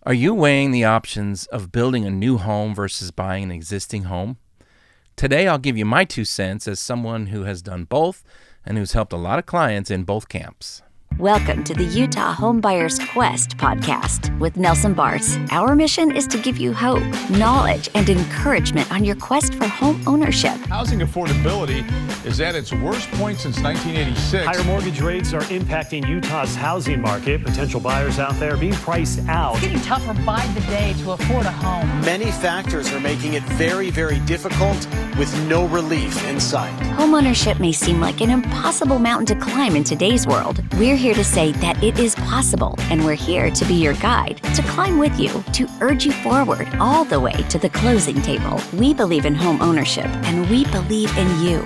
Are you weighing the options of building a new home versus buying an existing home? Today, I'll give you my 2 cents as someone who has done both and who's helped a lot of clients in both camps. Welcome to the Utah Homebuyers Quest podcast with Nelson Bars. Our mission is to give you hope, knowledge, and encouragement on your quest for home ownership. Housing affordability is at its worst point since 1986. Higher mortgage rates are impacting Utah's housing market. Potential buyers out there being priced out. It's getting tougher by the day to afford a home. Many factors are making it very, very difficult with no relief in sight. Homeownership may seem like an impossible mountain to climb in today's world. We're here to say that it is possible, and we're here to be your guide, to climb with you, to urge you forward all the way to the closing table. We believe in home ownership, and we believe in you.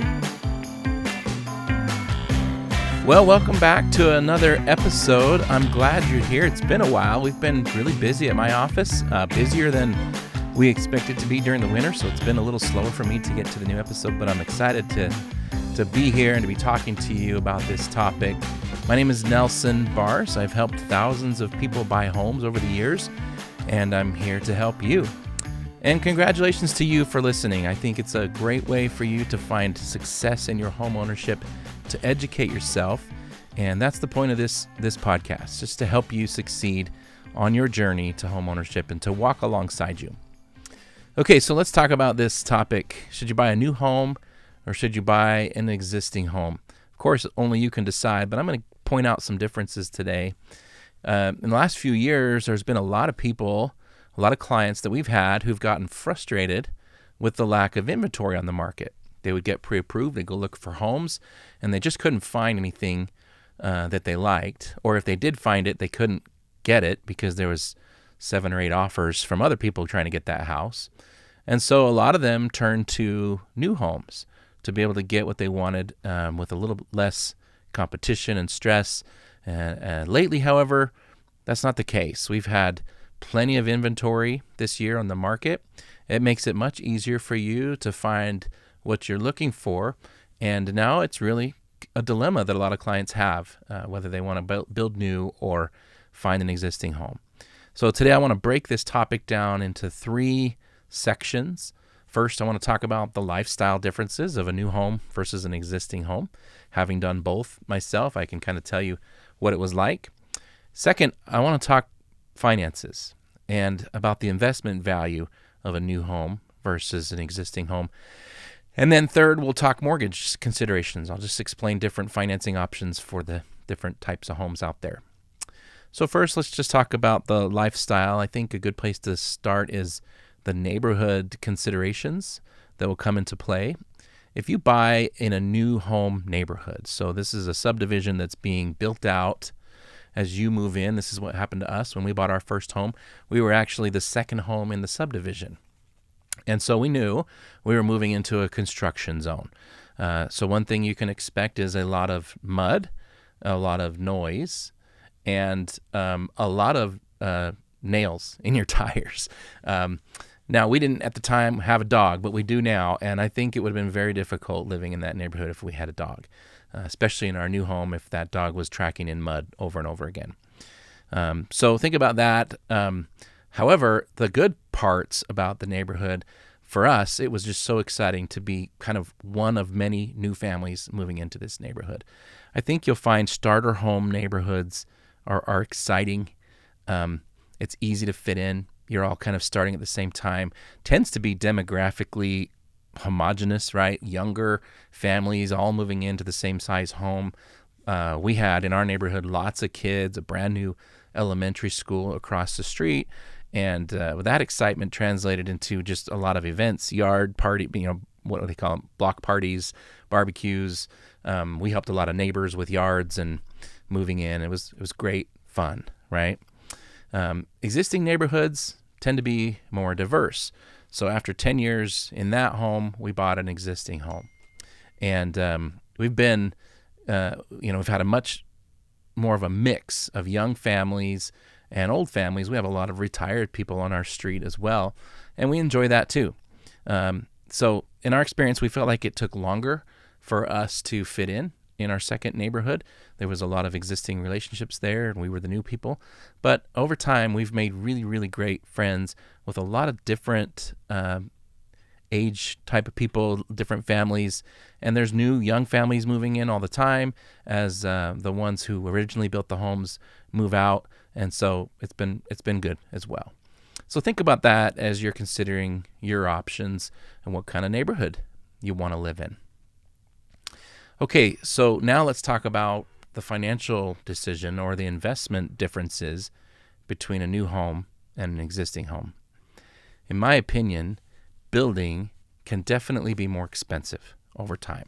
Well, welcome back to another episode. I'm glad you're here. It's been a while. We've been really busy at my office, busier than we expected to be during the winter, so it's been a little slower for me to get to the new episode, but I'm excited to be here and to be talking to you about this topic. My name is Nelson Bars. I've helped thousands of people buy homes over the years, and I'm here to help you. And congratulations to you for listening. I think it's a great way for you to find success in your home ownership, to educate yourself, and that's the point of this podcast, just to help you succeed on your journey to home ownership and to walk alongside you. Okay, so let's talk about this topic. Should you buy a new home or should you buy an existing home? Of course, only you can decide, but I'm going to point out some differences today. In the last few years, there's been a lot of people, a lot of clients that we've had who've gotten frustrated with the lack of inventory on the market. They would get pre-approved, they'd go look for homes, and they just couldn't find anything that they liked. Or if they did find it, they couldn't get it because there was 7 or 8 offers from other people trying to get that house. And so a lot of them turned to new homes to be able to get what they wanted with a little less competition and stress. Lately, however, that's not the case. We've had plenty of inventory this year on the market. It makes it much easier for you to find what you're looking for. And now it's really a dilemma that a lot of clients have, whether they want to build new or find an existing home. So today I want to break this topic down into 3 sections. First, I want to talk about the lifestyle differences of a new home versus an existing home. Having done both myself, I can kind of tell you what it was like. Second, I want to talk finances and about the investment value of a new home versus an existing home. And then third, we'll talk mortgage considerations. I'll just explain different financing options for the different types of homes out there. So first, let's just talk about the lifestyle. I think a good place to start is the neighborhood considerations that will come into play. If you buy in a new home neighborhood, so this is a subdivision that's being built out as you move in. This is what happened to us when we bought our first home. We were actually the second home in the subdivision. And so we knew we were moving into a construction zone. So one thing you can expect is a lot of mud, a lot of noise, and a lot of nails in your tires. Now, we didn't at the time have a dog, but we do now, and I think it would have been very difficult living in that neighborhood if we had a dog, especially in our new home if that dog was tracking in mud over and over again. So think about that. However, the good parts about the neighborhood, for us, it was just so exciting to be kind of one of many new families moving into this neighborhood. I think you'll find starter home neighborhoods are exciting. It's easy to fit in. You're all kind of starting at the same time. Tends to be demographically homogenous, right? Younger families all moving into the same size home. We had in our neighborhood lots of kids, a brand new elementary school across the street. And that excitement translated into just a lot of events, yard party, what do they call them? Block parties, barbecues. We helped a lot of neighbors with yards and moving in. It was great fun, right? Existing neighborhoods tend to be more diverse. So after 10 years in that home, we bought an existing home. And we've been, we've had a much more of a mix of young families and old families. We have a lot of retired people on our street as well, and we enjoy that too. So in our experience, we felt like it took longer for us to fit in in our second neighborhood. There was a lot of existing relationships there, and we were the new people. But over time, we've made really, really great friends with a lot of different age type of people, different families, and there's new young families moving in all the time as the ones who originally built the homes move out, and so it's been good as well. So think about that as you're considering your options and what kind of neighborhood you want to live in. Okay, so now let's talk about the financial decision or the investment differences between a new home and an existing home. In my opinion, building can definitely be more expensive over time.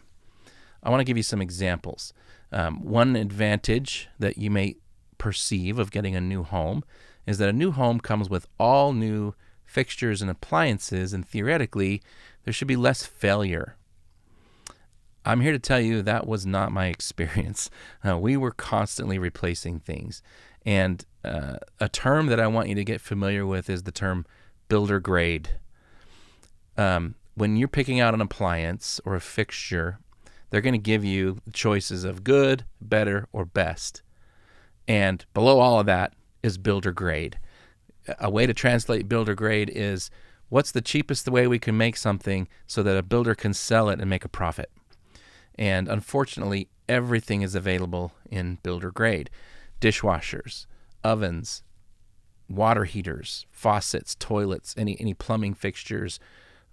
I want to give you some examples. One advantage that you may perceive of getting a new home is that a new home comes with all new fixtures and appliances, and theoretically, there should be less failure. I'm here to tell you that was not my experience. We were constantly replacing things. And a term that I want you to get familiar with is the term builder grade. When you're picking out an appliance or a fixture, they're going to give you choices of good, better, or best. And below all of that is builder grade. A way to translate builder grade is what's the cheapest way we can make something so that a builder can sell it and make a profit. And unfortunately, everything is available in builder grade. Dishwashers, ovens, water heaters, faucets, toilets, any plumbing fixtures,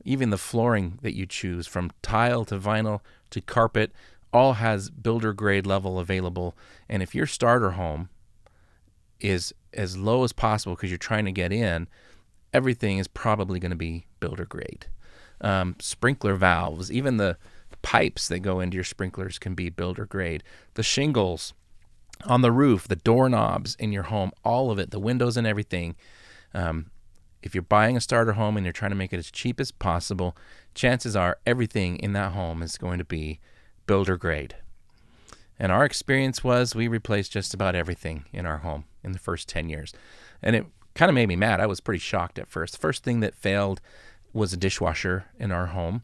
even the flooring that you choose, from tile to vinyl to carpet, all has builder grade level available. And if your starter home is as low as possible because you're trying to get in, everything is probably going to be builder grade. Sprinkler valves, even the pipes that go into your sprinklers can be builder grade. The shingles on the roof, the doorknobs in your home, all of it, the windows and everything. If you're buying a starter home and you're trying to make it as cheap as possible, chances are everything in that home is going to be builder grade. And our experience was we replaced just about everything in our home in the first 10 years. And it kind of made me mad. I was pretty shocked at first. The first thing that failed was a dishwasher in our home.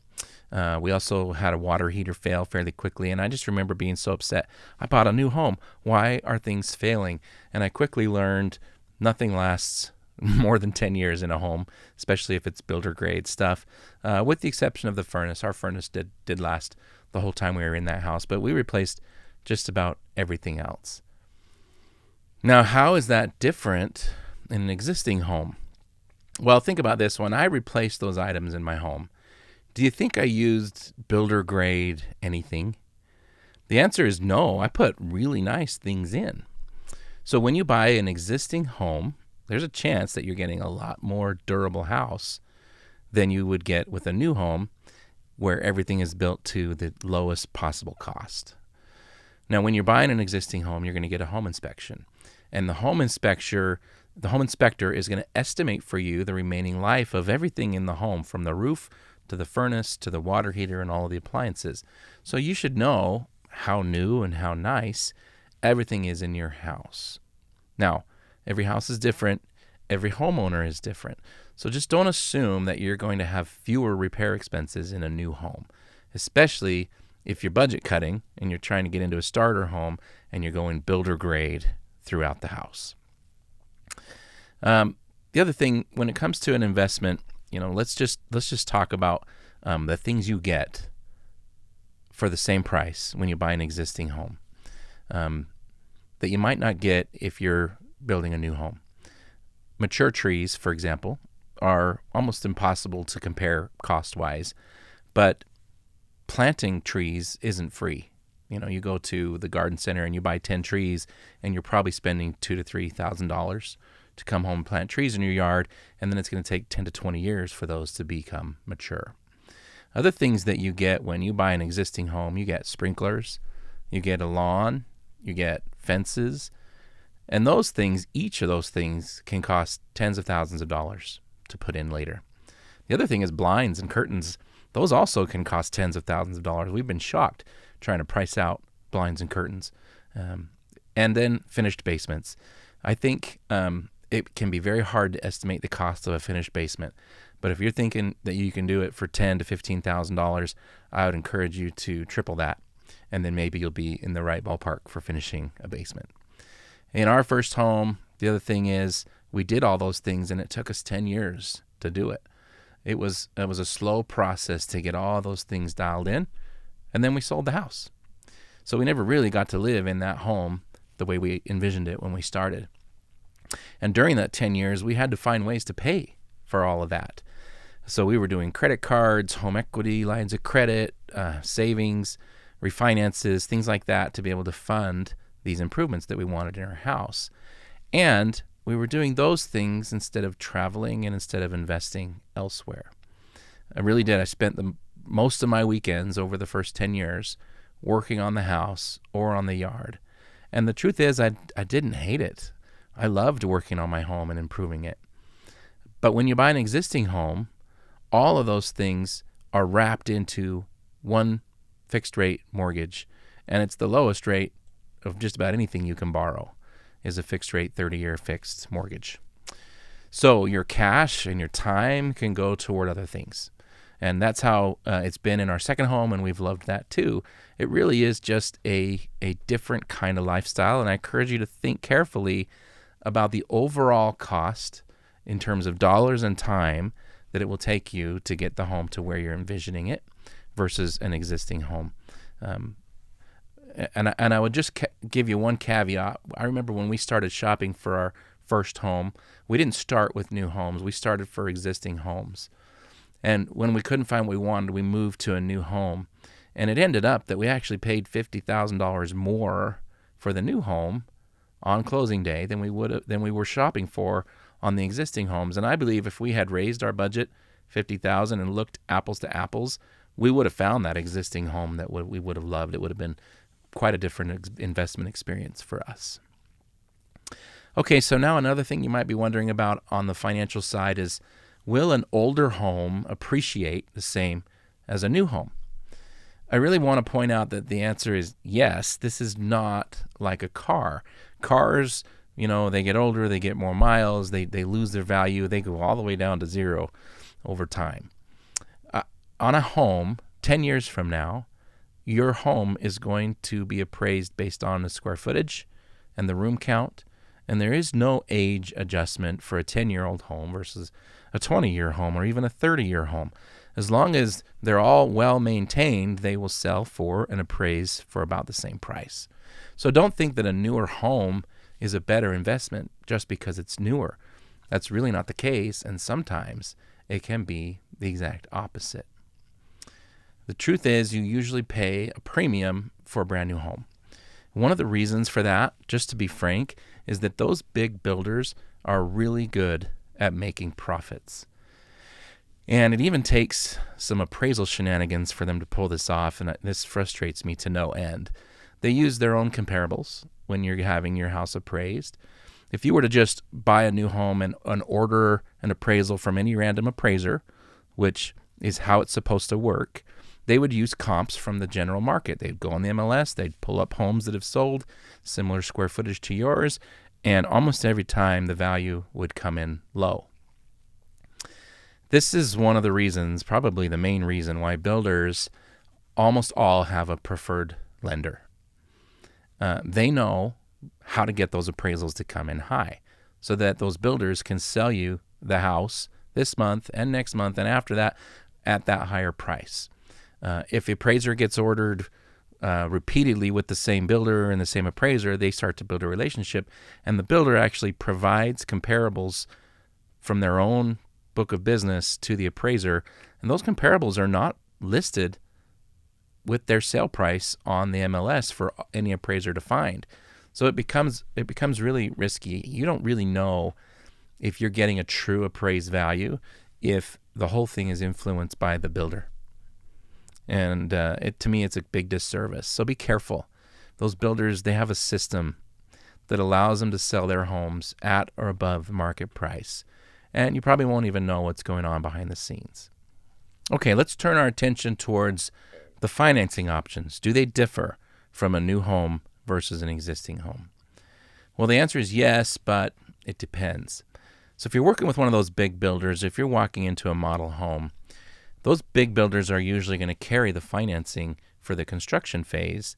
We also had a water heater fail fairly quickly, and I just remember being so upset. I bought a new home. Why are things failing? And I quickly learned nothing lasts more than 10 years in a home, especially if it's builder grade stuff, with the exception of the furnace. Our furnace did last the whole time we were in that house, but we replaced just about everything else. Now, how is that different in an existing home? Well, think about this. When I replaced those items in my home, do you think I used builder grade anything? The answer is no. I put really nice things in. So when you buy an existing home, there's a chance that you're getting a lot more durable house than you would get with a new home where everything is built to the lowest possible cost. Now, when you're buying an existing home, you're going to get a home inspection. And the home inspector is going to estimate for you the remaining life of everything in the home, from the roof to the furnace to the water heater and all of the appliances. So you should know how new and how nice everything is in your house. Now, every house is different. Every homeowner is different. So just don't assume that you're going to have fewer repair expenses in a new home, especially if you're budget cutting and you're trying to get into a starter home and you're going builder grade throughout the house. The other thing, when it comes to an investment, let's just talk about the things you get for the same price when you buy an existing home that you might not get if you're building a new home. Mature trees, for example, are almost impossible to compare cost-wise, but planting trees isn't free. You go to the garden center and you buy 10 trees, and you're probably spending $2,000 to $3,000 to come home and plant trees in your yard, and then it's going to take 10 to 20 years for those to become mature. Other things that you get when you buy an existing home, you get sprinklers, you get a lawn, you get fences, and those things, each of those things can cost tens of thousands of dollars to put in later. The other thing is blinds and curtains. Those also can cost tens of thousands of dollars. We've been shocked trying to price out blinds and curtains. And then finished basements. I think it can be very hard to estimate the cost of a finished basement. But if you're thinking that you can do it for $10,000 to $15,000, I would encourage you to triple that and then maybe you'll be in the right ballpark for finishing a basement. In our first home, the other thing is we did all those things, and it took us 10 years to do it. It was a slow process to get all those things dialed in, and then we sold the house. So we never really got to live in that home the way we envisioned it when we started. And during that 10 years, we had to find ways to pay for all of that. So we were doing credit cards, home equity, lines of credit, savings, refinances, things like that to be able to fund these improvements that we wanted in our house. And we were doing those things instead of traveling and instead of investing elsewhere. I really did. I spent most of my weekends over the first 10 years working on the house or on the yard. And the truth is, I didn't hate it. I loved working on my home and improving it. But when you buy an existing home, all of those things are wrapped into one fixed rate mortgage, and it's the lowest rate of just about anything you can borrow is a fixed rate 30-year fixed mortgage. So your cash and your time can go toward other things. And that's how it's been in our second home, and we've loved that too. It really is just a different kind of lifestyle, and I encourage you to think carefully about the overall cost in terms of dollars and time that it will take you to get the home to where you're envisioning it versus an existing home. And I would just give you one caveat. I remember when we started shopping for our first home, we didn't start with new homes. We started for existing homes. And when we couldn't find what we wanted, we moved to a new home. And it ended up that we actually paid $50,000 more for the new home on closing day than we were shopping for on the existing homes. And I believe if we had raised our budget $50,000 and looked apples to apples, we would have found that existing home that we would have loved. It would have been quite a different investment experience for us. Okay, so now another thing you might be wondering about on the financial side is, will an older home appreciate the same as a new home? I really want to point out that the answer is yes. This is not like a car. Cars, they get older, they get more miles, they lose their value, they go all the way down to zero over time. On a home, 10 years from now, your home is going to be appraised based on the square footage and the room count, and there is no age adjustment for a 10-year-old home versus a 20-year home or even a 30-year home. As long as they're all well maintained, they will sell for and appraise for about the same price. So don't think that a newer home is a better investment just because it's newer. That's really not the case, and sometimes it can be the exact opposite. The truth is, you usually pay a premium for a brand new home. One of the reasons for that, just to be frank, is that those big builders are really good at making profits. And it even takes some appraisal shenanigans for them to pull this off, and this frustrates me to no end. They use their own comparables when you're having your house appraised. If you were to just buy a new home and order an appraisal from any random appraiser, which is how it's supposed to work, they would use comps from the general market. They'd go on the MLS, they'd pull up homes that have sold similar square footage to yours, and almost every time the value would come in low. This is one of the reasons, probably the main reason, why builders almost all have a preferred lender. They know how to get those appraisals to come in high so that those builders can sell you the house this month and next month and after that at that higher price. If the appraiser gets ordered repeatedly with the same builder and the same appraiser, they start to build a relationship, and the builder actually provides comparables from their own book of business to the appraiser, and those comparables are not listed with their sale price on the MLS for any appraiser to find. So it becomes really risky. You don't really know if you're getting a true appraised value if the whole thing is influenced by the builder. And to me, it's a big disservice. So be careful. Those builders, they have a system that allows them to sell their homes at or above market price. And you probably won't even know what's going on behind the scenes. Okay, let's turn our attention towards the financing options. Do they differ from a new home versus an existing home? Well, the answer is yes, but it depends. So if you're working with one of those big builders, if you're walking into a model home, those big builders are usually going to carry the financing for the construction phase,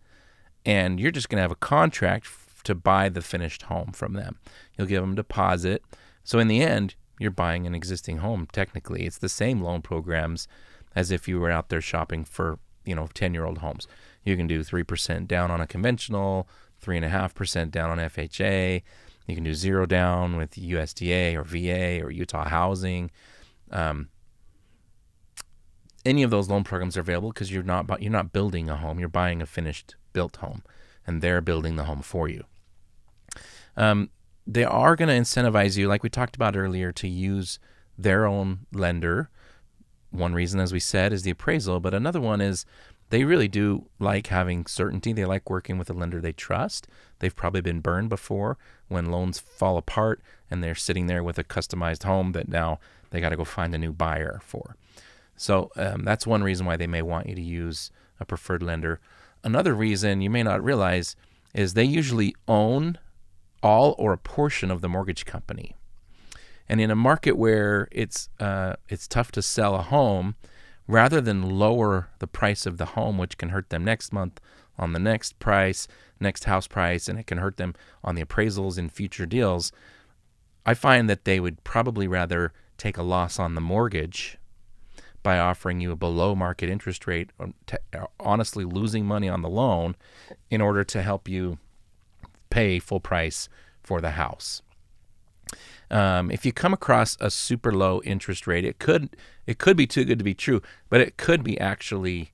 and you're just going to have a contract to buy the finished home from them. You'll give them a deposit. So in the end, you're buying an existing home. Technically, it's the same loan programs as if you were out there shopping for 10-year-old homes. You can do 3% down on a conventional, 3.5% down on FHA. You can do 0 down with USDA or VA or Utah Housing. Any of those loan programs are available because you're not building a home. You're buying a finished built home, and they're building the home for you. They are going to incentivize you, like we talked about earlier, to use their own lender. One reason, as we said, is the appraisal, but another one is they really do like having certainty. They like working with a lender they trust. They've probably been burned before when loans fall apart and they're sitting there with a customized home that now they got to go find a new buyer for. So that's one reason why they may want you to use a preferred lender. Another reason you may not realize is they usually own all or a portion of the mortgage company. And in a market where it's tough to sell a home, rather than lower the price of the home, which can hurt them next month on the next house price, and it can hurt them on the appraisals in future deals, I find that they would probably rather take a loss on the mortgage by offering you a below market interest rate, honestly losing money on the loan in order to help you pay full price for the house. If you come across a super low interest rate, it could be too good to be true, but it could be actually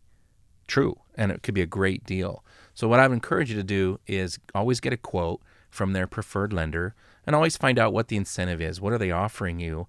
true, and it could be a great deal. So what I would encourage you to do is always get a quote from their preferred lender and always find out what the incentive is. What are they offering you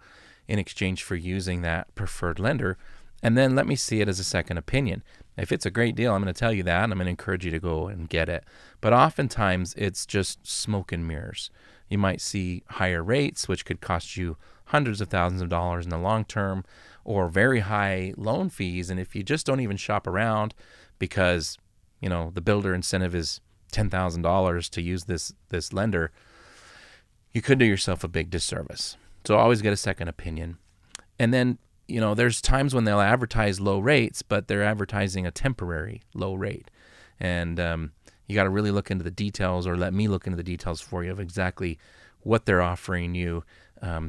in exchange for using that preferred lender? And then let me see it as a second opinion. If it's a great deal, I'm going to tell you that, and I'm going to encourage you to go and get it. But oftentimes, it's just smoke and mirrors. You might see higher rates, which could cost you hundreds of thousands of dollars in the long term, or very high loan fees. And if you just don't even shop around because, the builder incentive is $10,000 to use this lender, you could do yourself a big disservice. So always get a second opinion. And then, there's times when they'll advertise low rates, but they're advertising a temporary low rate. And you got to really look into the details, or let me look into the details for you of exactly what they're offering you,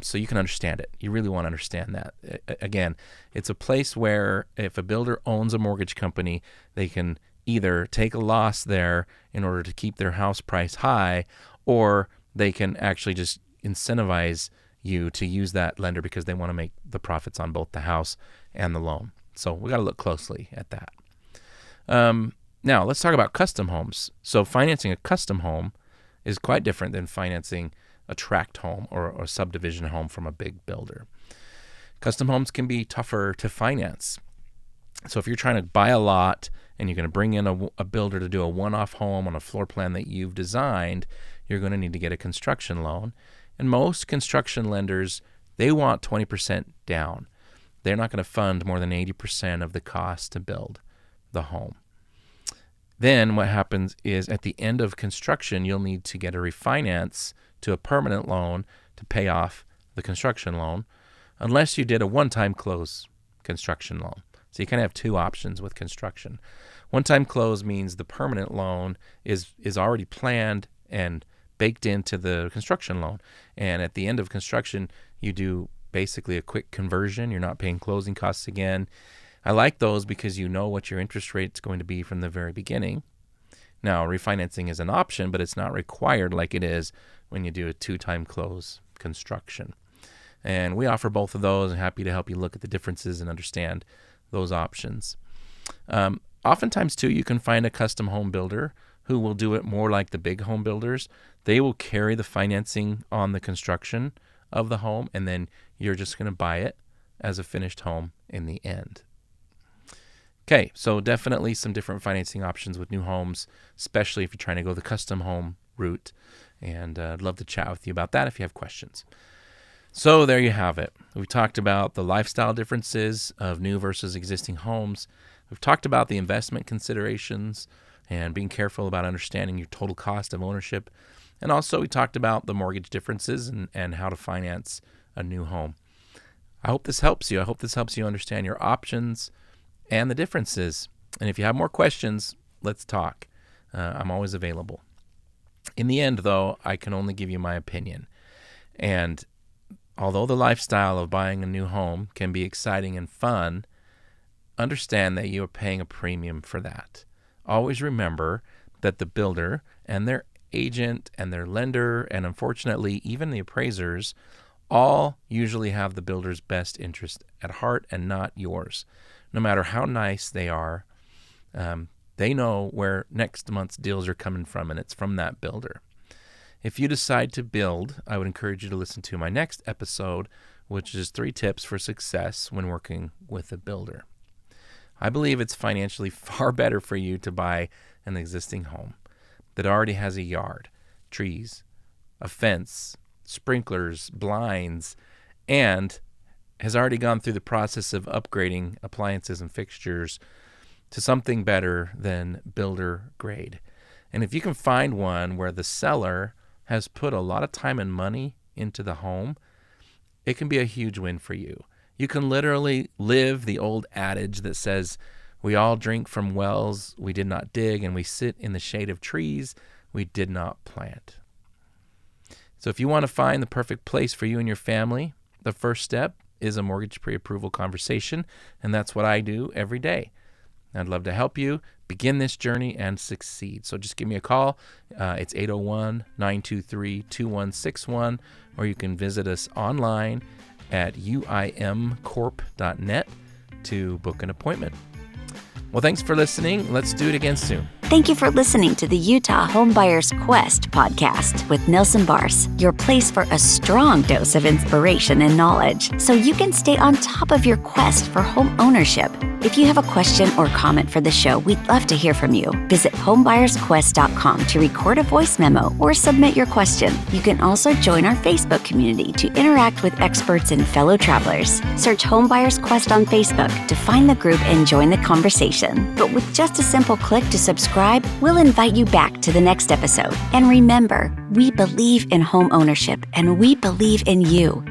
so you can understand it. You really want to understand that. Again, it's a place where if a builder owns a mortgage company, they can either take a loss there in order to keep their house price high, or they can actually just incentivize you to use that lender because they want to make the profits on both the house and the loan. So we got to look closely at that. Now, let's talk about custom homes. So financing a custom home is quite different than financing a tract home or a subdivision home from a big builder. Custom homes can be tougher to finance. So if you're trying to buy a lot and you're going to bring in a builder to do a one-off home on a floor plan that you've designed, you're going to need to get a construction loan. And most construction lenders, they want 20% down. They're not going to fund more than 80% of the cost to build the home. Then what happens is at the end of construction, you'll need to get a refinance to a permanent loan to pay off the construction loan, unless you did a one-time close construction loan. So you kind of have two options with construction. One-time close means the permanent loan is already planned and baked into the construction loan. And at the end of construction, you do basically a quick conversion. You're not paying closing costs again. I like those because you know what your interest rate's going to be from the very beginning. Now, refinancing is an option, but it's not required like it is when you do a two-time close construction. And we offer both of those. I'm happy to help you look at the differences and understand those options. Oftentimes, too, you can find a custom home builder who will do it more like the big home builders. They will carry the financing on the construction of the home, and then you're just going to buy it as a finished home in the end. Okay, so definitely some different financing options with new homes, especially if you're trying to go the custom home route. And I'd love to chat with you about that if you have questions. So there you have it. We talked about the lifestyle differences of new versus existing homes. We've talked about the investment considerations and being careful about understanding your total cost of ownership. And also we talked about the mortgage differences and how to finance a new home. I hope this helps you. I hope this helps you understand your options and the differences. And if you have more questions, let's talk. I'm always available. In the end, though, I can only give you my opinion. And although the lifestyle of buying a new home can be exciting and fun, understand that you are paying a premium for that. Always remember that the builder and their agent and their lender, and unfortunately even the appraisers, all usually have the builder's best interest at heart and not yours. No matter how nice they are, they know where next month's deals are coming from, and it's from that builder. If you decide to build, I would encourage you to listen to my next episode, which is 3 tips for success when working with a builder. I believe it's financially far better for you to buy an existing home that already has a yard, trees, a fence, sprinklers, blinds, and has already gone through the process of upgrading appliances and fixtures to something better than builder grade. And if you can find one where the seller has put a lot of time and money into the home, it can be a huge win for you. You can literally live the old adage that says, we all drink from wells we did not dig, and we sit in the shade of trees we did not plant. So if you want to find the perfect place for you and your family, the first step is a mortgage pre-approval conversation, and that's what I do every day. I'd love to help you begin this journey and succeed. So just give me a call. It's 801-923-2161, or you can visit us online at uimcorp.net to book an appointment. Well, thanks for listening. Let's do it again soon. Thank you for listening to the Utah Homebuyers Quest podcast with Nilson Bars, your place for a strong dose of inspiration and knowledge so you can stay on top of your quest for home ownership. If you have a question or comment for the show, we'd love to hear from you. Visit homebuyersquest.com to record a voice memo or submit your question. You can also join our Facebook community to interact with experts and fellow travelers. Search Homebuyers Quest on Facebook to find the group and join the conversation. But with just a simple click to subscribe, we'll invite you back to the next episode. And remember, we believe in home ownership and we believe in you.